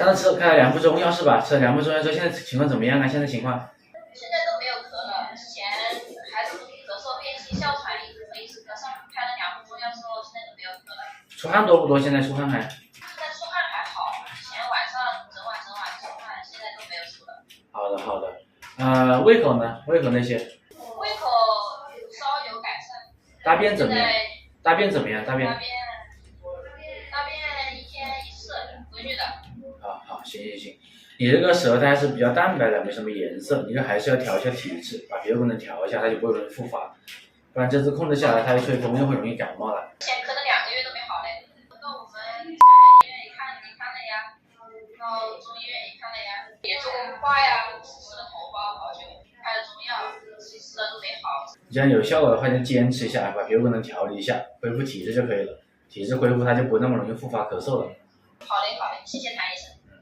上次开了2副中药是吧？吃了2副中药之后，现在情况怎么样啊？现在情况？现在都没有咳了，之前还是咳嗽、变性、哮喘，一直咳，上开了2副中药之后，现在都没有咳了。出汗多不多？现在出汗还？现在出汗还好，以前晚上整晚出汗，现在都没有出了。好的好的。胃口呢？胃口那些？胃口稍有改善。大便怎么样？大便怎么样？大便一天1次，规律的。好，行，你这个舌苔是比较淡白的，没什么颜色，你这还是要调一下体质，把脾胃功能调一下，它就不会容易复发，不然这次控制下来，它一吹风又会容易感冒了。之前咳了2个月都没好嘞，到我们江南医院也看了呀，到中医院也看了呀，也做过化呀，吃了头孢好久，开了中药，吃了都没好。既然有效果的话，就坚持一下，把脾胃功能调理一下，恢复体质就可以了。体质恢复，它就不那么容易复发咳嗽了。好嘞，谢谢谭医生。